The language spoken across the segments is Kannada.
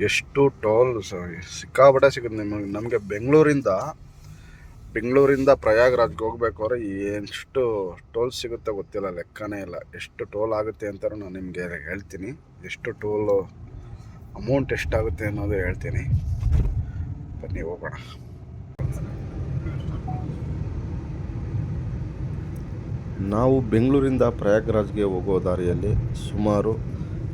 ಎಷ್ಟು ಟೋಲ್ ಸಿಕ್ಕಾಪಟ್ಟೆ ಸಿಗುತ್ತೆ ನಮಗೆ ಬೆಂಗಳೂರಿಂದ ಪ್ರಯಾಗ್ರಾಜ್ಗೆ ಹೋಗ್ಬೇಕಾದ್ರೆ ಎಷ್ಟು ಟೋಲ್ ಸಿಗುತ್ತೆ ಗೊತ್ತಿಲ್ಲ, ಲೆಕ್ಕನೇ ಇಲ್ಲ. ಎಷ್ಟು ಟೋಲ್ ಆಗುತ್ತೆ ಅಂತ ನಾನು ನಿಮಗೆ ಹೇಳ್ತೀನಿ. ಎಷ್ಟು ಟೋಲು ಅಮೌಂಟ್ ಎಷ್ಟಾಗುತ್ತೆ ಅನ್ನೋದು ಹೇಳ್ತೀನಿ. ಬನ್ನಿ ಹೋಗೋಣ. ನಾವು ಬೆಂಗಳೂರಿಂದ ಪ್ರಯಾಗ್ರಾಜ್ಗೆ ಹೋಗೋ ದಾರಿಯಲ್ಲಿ ಸುಮಾರು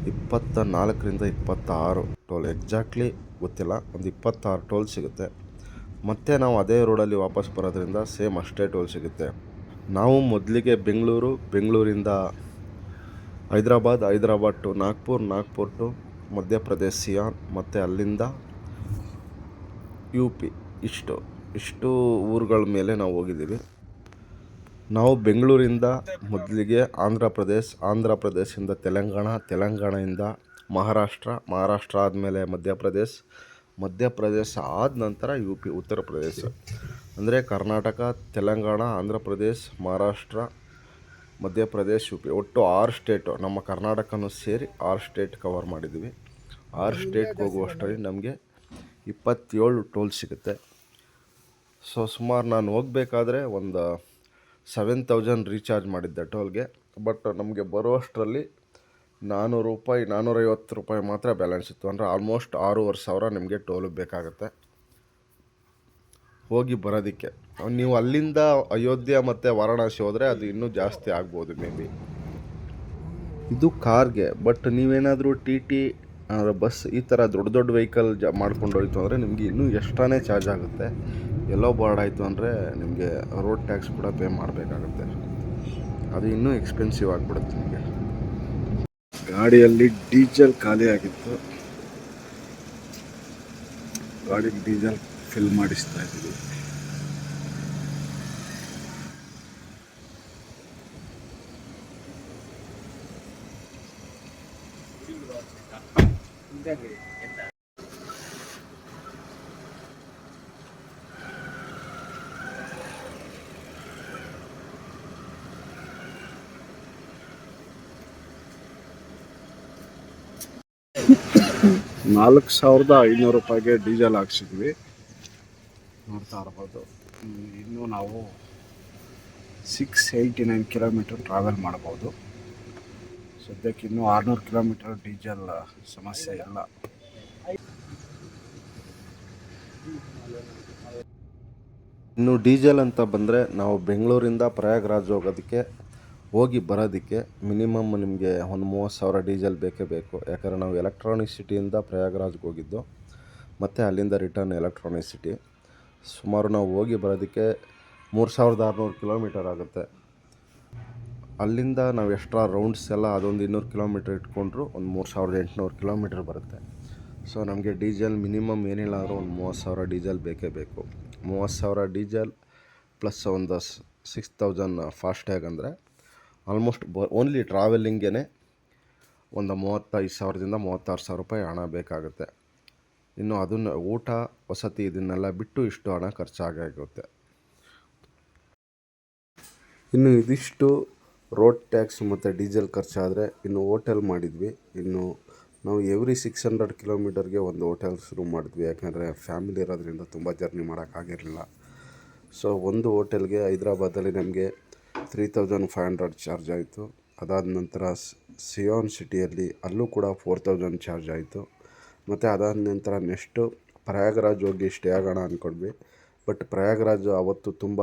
24ರಿಂದ 26 ಟೋಲ್, ಎಕ್ಸಾಕ್ಟ್ಲಿ ಗೊತ್ತಿಲ್ಲ, ಒಂದು 26 ಟೋಲ್ ಸಿಗುತ್ತೆ. ಮತ್ತು ನಾವು ಅದೇ ರೋಡಲ್ಲಿ ವಾಪಸ್ ಬರೋದ್ರಿಂದ ಸೇಮ್ ಅಷ್ಟೇ ಟೋಲ್ ಸಿಗುತ್ತೆ. ನಾವು ಮೊದಲಿಗೆ ಬೆಂಗಳೂರಿಂದ ಹೈದ್ರಾಬಾದ್ ಟು ನಾಗ್ಪುರ್ ಟು ಮಧ್ಯಪ್ರದೇಶ್ ಸಿಯಾನ್, ಮತ್ತು ಅಲ್ಲಿಂದ UP, ಇಷ್ಟು ಊರುಗಳ ಮೇಲೆ ನಾವು ಹೋಗಿದ್ದೀವಿ. ನಾವು ಬೆಂಗಳೂರಿಂದ ಮೊದಲಿಗೆ ಆಂಧ್ರ ಪ್ರದೇಶದಿಂದ ತೆಲಂಗಾಣದಿಂದ ಮಹಾರಾಷ್ಟ್ರ ಆದಮೇಲೆ ಮಧ್ಯಪ್ರದೇಶ ಆದ ನಂತರ UP, ಉತ್ತರ ಪ್ರದೇಶ. ಅಂದರೆ ಕರ್ನಾಟಕ, ತೆಲಂಗಾಣ, ಆಂಧ್ರ ಪ್ರದೇಶ, ಮಹಾರಾಷ್ಟ್ರ, ಮಧ್ಯಪ್ರದೇಶ, UP, ಒಟ್ಟು 6 ಸ್ಟೇಟು. ನಮ್ಮ ಕರ್ನಾಟಕನೂ ಸೇರಿ 6 ಸ್ಟೇಟ್ ಕವರ್ ಮಾಡಿದ್ದೀವಿ. 6 ಸ್ಟೇಟ್ಗೆ ಹೋಗುವಷ್ಟರಲ್ಲಿ ನಮಗೆ 27 ಟೋಲ್ ಸಿಗುತ್ತೆ. ಸೊ ಸುಮಾರು ನಾನು ಹೋಗಬೇಕಾದ್ರೆ ಒಂದು 7,000 ರೀಚಾರ್ಜ್ ಮಾಡಿದ್ದೆ ಟೋಲ್ಗೆ. ಬಟ್ ನಮಗೆ ಬರುವಷ್ಟರಲ್ಲಿ ₹400, ₹450 ಮಾತ್ರ ಬ್ಯಾಲೆನ್ಸ್ ಇತ್ತು. ಅಂದರೆ ಆಲ್ಮೋಸ್ಟ್ 6,500 ನಿಮಗೆ ಟೋಲು ಬೇಕಾಗುತ್ತೆ ಹೋಗಿ ಬರೋದಕ್ಕೆ. ನೀವು ಅಲ್ಲಿಂದ ಅಯೋಧ್ಯೆ ಮತ್ತು ವಾರಣಾಸಿ ಹೋದರೆ ಅದು ಇನ್ನೂ ಜಾಸ್ತಿ ಆಗ್ಬೋದು ಮೇ ಬಿ. ಇದು ಕಾರ್ಗೆ. ಬಟ್ ನೀವೇನಾದರೂ TT ಬಸ್ ಈ ಥರ ದೊಡ್ಡ ವೆಹಿಕಲ್ ಮಾಡ್ಕೊಂಡು ಹೋಯ್ತು ಅಂದರೆ ನಿಮಗೆ ಇನ್ನೂ ಎಕ್ಸ್ಟ್ರಾನೇ ಚಾರ್ಜ್ ಆಗುತ್ತೆ. ಎಲ್ಲೋ ಬೋರ್ಡ್ ಆಯಿತು ಅಂದರೆ ನಿಮಗೆ ರೋಡ್ ಟ್ಯಾಕ್ಸ್ ಕೂಡ ಪೇ ಮಾಡಬೇಕಾಗುತ್ತೆ. ಅದು ಇನ್ನೂ ಎಕ್ಸ್ಪೆನ್ಸಿವ್ ಆಗಿಬಿಡುತ್ತೆ ನಿಮಗೆ. ಗಾಡಿಯಲ್ಲಿ ಡೀಸೆಲ್ ಖಾಲಿ ಆಗಿತ್ತು, ಗಾಡಿಗೆ ಡೀಸೆಲ್ ಫಿಲ್ ಮಾಡಿಸ್ತಾ ಇದ್ದೀವಿ. ₹4,500 ಡೀಸೆಲ್ ಹಾಕ್ಸಿದ್ವಿ, ನೋಡ್ತಾ ಇರ್ಬೋದು. ಇನ್ನೂ ನಾವು 689 ಕಿಲೋಮೀಟರ್ ಟ್ರಾವೆಲ್ ಮಾಡ್ಬೋದು. ಸದ್ಯಕ್ಕೆ ಇನ್ನೂ 600 ಕಿಲೋಮೀಟರ್ ಡೀಸೆಲ್ ಸಮಸ್ಯೆ ಇಲ್ಲ. ಇನ್ನು ಡೀಸೆಲ್ ಅಂತ ಬಂದರೆ ನಾವು ಬೆಂಗಳೂರಿಂದ ಪ್ರಯಾಗ್ರಾಜ್ ಹೋಗಿ ಬರೋದಕ್ಕೆ ಮಿನಿಮಮ್ ನಿಮಗೆ ಒಂದು 30,000 ಡೀಸೆಲ್ ಬೇಕೇ ಬೇಕು. ಯಾಕಂದರೆ ನಾವು ಎಲೆಕ್ಟ್ರಾನಿಕ್ ಸಿಟಿಯಿಂದ ಪ್ರಯಾಗ್ರಾಜ್ಗೆ ಹೋಗಿದ್ದು, ಮತ್ತು ಅಲ್ಲಿಂದ ರಿಟರ್ನ್ ಎಲೆಕ್ಟ್ರಾನಿಕ್ ಸಿಟಿ. ಸುಮಾರು ನಾವು ಹೋಗಿ ಬರೋದಕ್ಕೆ 3,600 ಕಿಲೋಮೀಟರ್ ಆಗುತ್ತೆ. ಅಲ್ಲಿಂದ ನಾವು ಎಕ್ಸ್ಟ್ರಾ ರೌಂಡ್ಸ್ ಎಲ್ಲ ಅದೊಂದು 200 ಕಿಲೋಮೀಟರ್ ಇಟ್ಕೊಂಡ್ರು ಒಂದು 3,800 ಕಿಲೋಮೀಟರ್ ಬರುತ್ತೆ. ಸೊ ನಮಗೆ ಡೀಸೆಲ್ ಮಿನಿಮಮ್ ಏನಿಲ್ಲ ಅಂದರೂ ಒಂದು 30,000 ಡೀಸೆಲ್ ಬೇಕೇ ಬೇಕು. 30,000 ಡೀಸೆಲ್ ಪ್ಲಸ್ ಒಂದು 6,000 ಫಾಸ್ಟ್ಯಾಗ್ ಅಂದರೆ ಆಲ್ಮೋಸ್ಟ್ ಓನ್ಲಿ ಟ್ರಾವೆಲಿಂಗೇ ಒಂದು 35,000ದಿಂದ 36,000 ಹಣ ಬೇಕಾಗುತ್ತೆ. ಇನ್ನು ಅದನ್ನು ಊಟ ವಸತಿ ಇದನ್ನೆಲ್ಲ ಬಿಟ್ಟು ಇಷ್ಟು ಹಣ ಖರ್ಚಾಗುತ್ತೆ. ಇನ್ನು ಇದಿಷ್ಟು ರೋಡ್ ಟ್ಯಾಕ್ಸ್ ಮತ್ತು ಡೀಸೆಲ್ ಖರ್ಚಾದರೆ ಇನ್ನು ಹೋಟೆಲ್ ಮಾಡಿದ್ವಿ. ಇನ್ನು ನಾವು ಎವ್ರಿ 600 ಕಿಲೋಮೀಟರ್ಗೆ ಒಂದು ಹೋಟೆಲ್ ಶುರು ಮಾಡಿದ್ವಿ. ಯಾಕಂದರೆ ಫ್ಯಾಮಿಲಿ ಇರೋದ್ರಿಂದ ತುಂಬ ಜರ್ನಿ ಮಾಡೋಕ್ಕಾಗಿರಲಿಲ್ಲ. ಸೊ ಒಂದು ಹೋಟೆಲ್ಗೆ ಹೈದ್ರಾಬಾದಲ್ಲಿ ನಮಗೆ 3,500 ಚಾರ್ಜ್ ಆಯಿತು. ಅದಾದ ನಂತರ ಸಿಯಾನ್ ಸಿಟಿಯಲ್ಲಿ ಅಲ್ಲೂ ಕೂಡ 4,000 ಚಾರ್ಜ್ ಆಯಿತು. ಮತ್ತು ಅದಾದ ನಂತರ ನೆಕ್ಸ್ಟು ಪ್ರಯಾಗ್ರಾಜ್ ಹೋಗಿ ಸ್ಟೇ ಆಗೋಣ ಅಂದ್ಕೊಂಡ್ವಿ. ಬಟ್ ಪ್ರಯಾಗ್ರಾಜ್ ಅವತ್ತು ತುಂಬ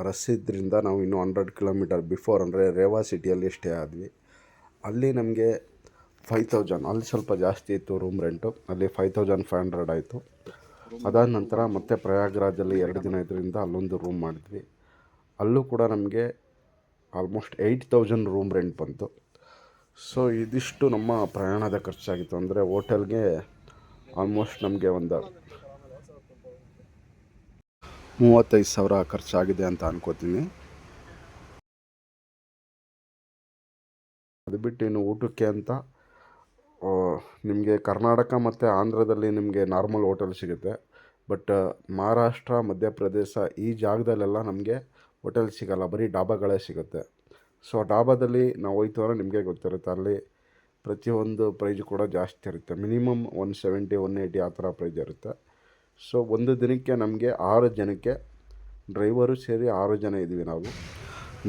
ರಶ್ ಇದ್ದರಿಂದ ನಾವು ಇನ್ನೂ 100 ಕಿಲೋಮೀಟರ್ ಬಿಫೋರ್ ಅಂದರೆ ರೇವಾ ಸಿಟಿಯಲ್ಲಿ ಸ್ಟೇ ಆದ್ವಿ. ಅಲ್ಲಿ ನಮಗೆ 5,000, ಅಲ್ಲಿ ಸ್ವಲ್ಪ ಜಾಸ್ತಿ ಇತ್ತು ರೂಮ್ ರೆಂಟು, ಅಲ್ಲಿ 5,500 ಆಯಿತು. ಅದಾದ ನಂತರ ಮತ್ತೆ ಪ್ರಯಾಗ್ರಾಜಲ್ಲಿ 2 ದಿನ ಇದರಿಂದ ಅಲ್ಲೊಂದು ರೂಮ್ ಮಾಡಿದ್ವಿ. ಅಲ್ಲೂ ಕೂಡ ನಮಗೆ ಆಲ್ಮೋಸ್ಟ್ 8,000 ರೂಮ್ ರೆಂಟ್ ಬಂತು. ಸೊ ಇದಿಷ್ಟು ನಮ್ಮ ಪ್ರಯಾಣದ ಖರ್ಚಾಗಿತ್ತು. ಅಂದರೆ ಹೋಟೆಲ್ಗೆ ಆಲ್ಮೋಸ್ಟ್ ನಮಗೆ ಒಂದು 35,000 ಖರ್ಚಾಗಿದೆ ಅಂತ ಅನ್ಕೋತೀನಿ. ಅದು ಬಿಟ್ಟು ಇನ್ನು ಊಟಕ್ಕೆ ಅಂತ ನಿಮಗೆ ಕರ್ನಾಟಕ ಮತ್ತು ಆಂಧ್ರದಲ್ಲಿ ನಿಮಗೆ ನಾರ್ಮಲ್ ಹೋಟೆಲ್ ಸಿಗುತ್ತೆ. ಬಟ್ ಮಹಾರಾಷ್ಟ್ರ, ಮಧ್ಯಪ್ರದೇಶ ಈ ಜಾಗದಲ್ಲೆಲ್ಲ ನಮಗೆ ಹೋಟೆಲ್ ಸಿಗೋಲ್ಲ, ಬರೀ ಡಾಬಾಗಳೇ ಸಿಗುತ್ತೆ. ಸೊ ಡಾಬಾದಲ್ಲಿ ನಾವು ಹೋಯ್ತು ಅಂದರೆ ನಿಮಗೆ ಗೊತ್ತಿರುತ್ತೆ, ಅಲ್ಲಿ ಪ್ರತಿಯೊಂದು ಪ್ರೈಜು ಕೂಡ ಜಾಸ್ತಿ ಇರುತ್ತೆ. ಮಿನಿಮಮ್ 170 180 ಆ ಥರ ಪ್ರೈಜ್ ಇರುತ್ತೆ. ಸೊ ಒಂದು ದಿನಕ್ಕೆ ನಮಗೆ 6 ಜನಕ್ಕೆ ಡ್ರೈವರು ಸೇರಿ 6 ಜನ ಇದ್ದೀವಿ ನಾವು.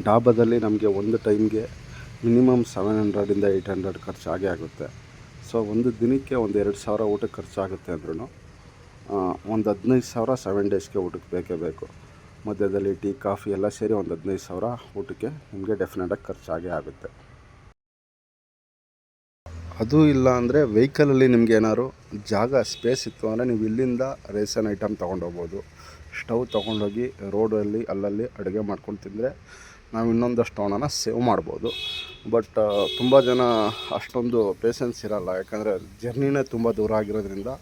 ಡಾಬಾದಲ್ಲಿ ನಮಗೆ ಒಂದು ಟೈಮ್ಗೆ ಮಿನಿಮಮ್ 700 800 ಖರ್ಚು ಆಗೇ ಆಗುತ್ತೆ. ಸೊ ಒಂದು ದಿನಕ್ಕೆ ಒಂದು 2000 ಊಟಕ್ಕೆ ಖರ್ಚಾಗುತ್ತೆ ಅಂದ್ರೂ ಒಂದು 15,000 7 ಡೇಸ್ಗೆ ಊಟಕ್ಕೆ ಬೇಕೇ ಬೇಕು. ಮಧ್ಯದಲ್ಲಿ ಟೀ ಕಾಫಿ ಎಲ್ಲ ಸೇರಿ ಒಂದು 15,000 ಊಟಕ್ಕೆ ನಿಮಗೆ ಡೆಫಿನೆಟಾಗಿ ಖರ್ಚಾಗೇ ಆಗುತ್ತೆ. ಅದು ಇಲ್ಲ ಅಂದರೆ ವೆಹಿಕಲಲ್ಲಿ ನಿಮ್ಗೆ ಏನಾದ್ರು ಜಾಗ ಸ್ಪೇಸ್ ಇತ್ತು ಅಂದರೆ ನೀವು ಇಲ್ಲಿಂದ ರೇಷನ್ ಐಟಮ್ ತೊಗೊಂಡೋಗ್ಬೋದು. ಸ್ಟವ್ ತೊಗೊಂಡೋಗಿ ರೋಡಲ್ಲಿ ಅಲ್ಲಲ್ಲಿ ಅಡುಗೆ ಮಾಡ್ಕೊಂಡು ತಿಂದರೆ ನಾವು ಇನ್ನೊಂದಷ್ಟು ಹಣನ ಸೇವ್ ಮಾಡ್ಬೋದು. ಬಟ್ ತುಂಬ ಜನ ಅಷ್ಟೊಂದು ಪೇಷನ್ಸ್ ಇರೋಲ್ಲ, ಯಾಕಂದರೆ ಜರ್ನಿನೇ ತುಂಬ ದೂರ ಆಗಿರೋದ್ರಿಂದ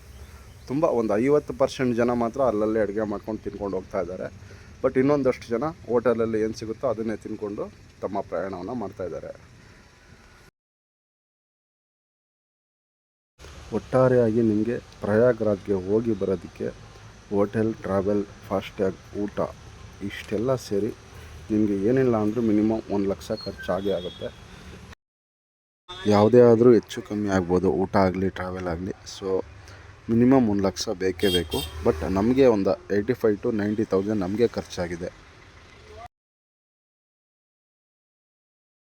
ಒಂದು 50% ಜನ ಮಾತ್ರ ಅಲ್ಲಲ್ಲೇ ಅಡುಗೆ ಮಾಡ್ಕೊಂಡು ತಿನ್ಕೊಂಡು ಹೋಗ್ತಾ ಇದ್ದಾರೆ. ಬಟ್ ಇನ್ನೊಂದಷ್ಟು ಜನ ಹೋಟೆಲಲ್ಲಿ ಏನು ಸಿಗುತ್ತೋ ಅದನ್ನೇ ತಿನ್ಕೊಂಡು ತಮ್ಮ ಪ್ರಯಾಣವನ್ನು ಮಾಡ್ತಾಯಿದ್ದಾರೆ. ಒಟ್ಟಾರೆಯಾಗಿ ನಿಮಗೆ ಪ್ರಯಾಗ್ರಾಜ್ಗೆ ಹೋಗಿ ಬರೋದಕ್ಕೆ ಹೋಟೆಲ್, ಟ್ರಾವೆಲ್, ಫಾಸ್ಟ್ಯಾಗ್, ಊಟ ಇಷ್ಟೆಲ್ಲ ಸೇರಿ ನಿಮಗೆ ಏನಿಲ್ಲ ಅಂದರೂ ಮಿನಿಮಮ್ 1 ಲಕ್ಷ ಖರ್ಚಾಗೇ ಆಗುತ್ತೆ. ಯಾವುದೇ ಆದರೂ ಹೆಚ್ಚು ಕಮ್ಮಿ ಆಗ್ಬೋದು, ಊಟ ಆಗಲಿ ಟ್ರಾವೆಲ್ ಆಗಲಿ. ಸೊ ಮಿನಿಮಮ್ 1 ಲಕ್ಷ ಬೇಕೇ ಬೇಕು. ಬಟ್ ನಮಗೆ ಒಂದು 85,000 to 90,000 ನಮಗೆ ಖರ್ಚಾಗಿದೆ.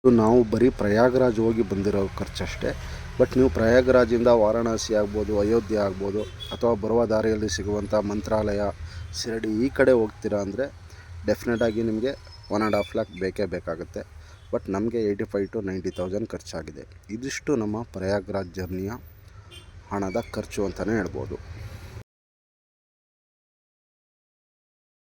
ನಾವು ಬರೀ ಪ್ರಯಾಗ್ರಾಜ್ ಹೋಗಿ ಬಂದಿರೋ ಖರ್ಚಷ್ಟೇ. ಬಟ್ ನೀವು ಪ್ರಯಾಗ್ರಾಜಿಂದ ವಾರಾಣಸಿ ಆಗ್ಬೋದು, ಅಯೋಧ್ಯೆ ಆಗ್ಬೋದು, ಅಥವಾ ಬರುವ ದಾರಿಯಲ್ಲಿ ಸಿಗುವಂಥ ಮಂತ್ರಾಲಯ, ಶಿರಡಿ ಈ ಕಡೆ ಹೋಗ್ತೀರಾ ಅಂದರೆ ಡೆಫಿನೆಟಾಗಿ ನಿಮಗೆ 1.5 lakh ಬೇಕೇ ಬೇಕಾಗುತ್ತೆ. ಬಟ್ ನಮಗೆ 85,000 to 90,000 ಖರ್ಚಾಗಿದೆ. ಇದಿಷ್ಟು ನಮ್ಮ ಪ್ರಯಾಗ್ರಾಜ್ ಜರ್ನಿಯ ಹಣದ ಖರ್ಚು ಅಂತಲೇ ಹೇಳ್ಬೋದು.